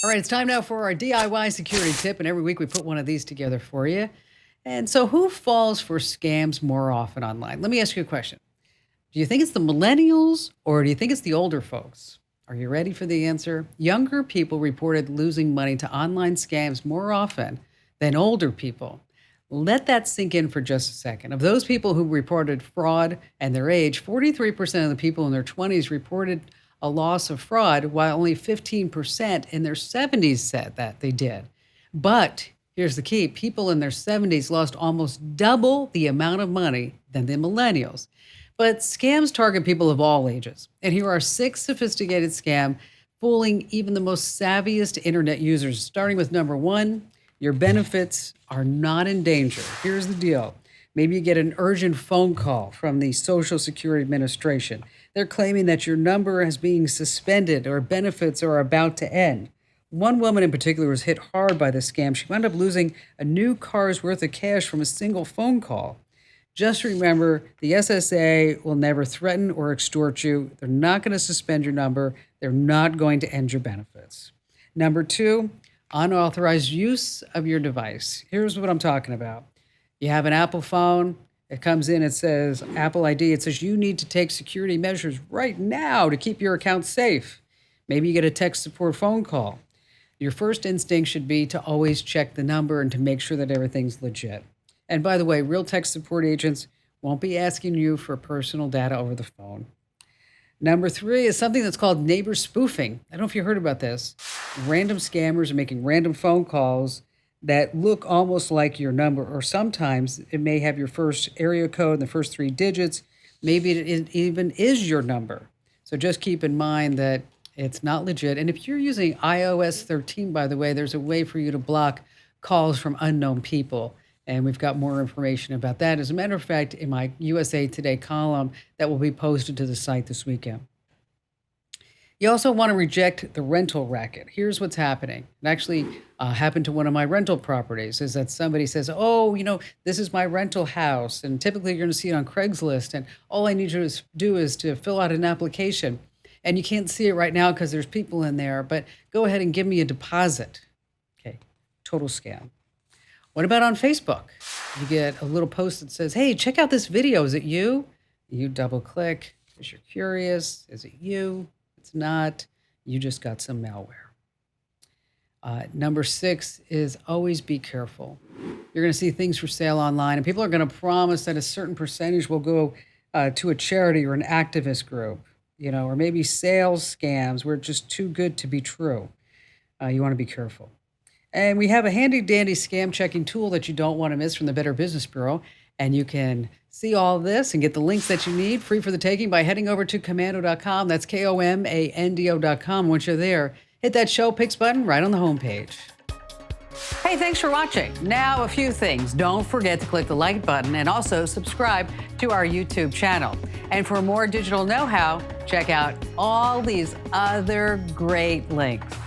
All right, it's time now for our DIY security tip, and every week we put one of these together for you. And so, who falls for scams more often online? Let me ask you a question. Do you think it's the millennials or do you think it's the older folks? Are you ready for the answer? Younger people reported losing money to online scams more often than older people. Let that sink in for just a second. Of those people who reported fraud and their age, 43% of the people in their 20s reported a loss of fraud, while only 15% in their 70s said that they did. But here's the key: people in their 70s lost almost double the amount of money than the millennials. But scams target people of all ages. And here are six sophisticated scams fooling even the most savviest internet users. Starting with number one, your benefits are not in danger. Here's the deal. Maybe you get an urgent phone call from the Social Security Administration. They're claiming that your number is being suspended or benefits are about to end. One woman in particular was hit hard by the scam. She wound up losing a new car's worth of cash from a single phone call. Just remember, the SSA will never threaten or extort you. They're not going to suspend your number. They're not going to end your benefits. Number two, unauthorized use of your device. Here's what I'm talking about. You have an Apple phone. It comes in, it says Apple ID. It says you need to take security measures right now to keep your account safe. Maybe you get a tech support phone call. Your first instinct should be to always check the number and to make sure that everything's legit. And by the way, real tech support agents won't be asking you for personal data over the phone. Number three is something that's called neighbor spoofing. I don't know if you heard about this. Random scammers are making random phone calls that look almost like your number, or sometimes it may have your first area code and the first three digits. Maybe it even is your number. So just keep in mind that it's not legit. And if you're using iOS 13, by the way, there's a way for you to block calls from unknown people. And we've got more information about that. As a matter of fact, in my USA Today column that will be posted to the site this weekend. You also want to reject the rental racket. Here's what's happening. It actually happened to one of my rental properties, is that somebody says, oh, this is my rental house. And typically you're going to see it on Craigslist. And all I need you to do is to fill out an application. And you can't see it right now because there's people in there, but go ahead and give me a deposit. Okay, total scam. What about on Facebook? You get a little post that says, hey, check out this video. Is it you? You double click because you're curious. Is it you? It's not. You just got some malware. Number six is always be careful. You're going to see things for sale online, and people are going to promise that a certain percentage will go to a charity or an activist group, or maybe sales scams where it's just too good to be true. You want to be careful. And we have a handy dandy scam checking tool that you don't want to miss from the Better Business Bureau. And you can see all of this and get the links that you need free for the taking by heading over to komando.com. That's Komando.com. Once you're there, hit that Show Picks button right on the homepage. Hey, thanks for watching. Now, a few things. Don't forget to click the like button and also subscribe to our YouTube channel. And for more digital know-how, check out all these other great links.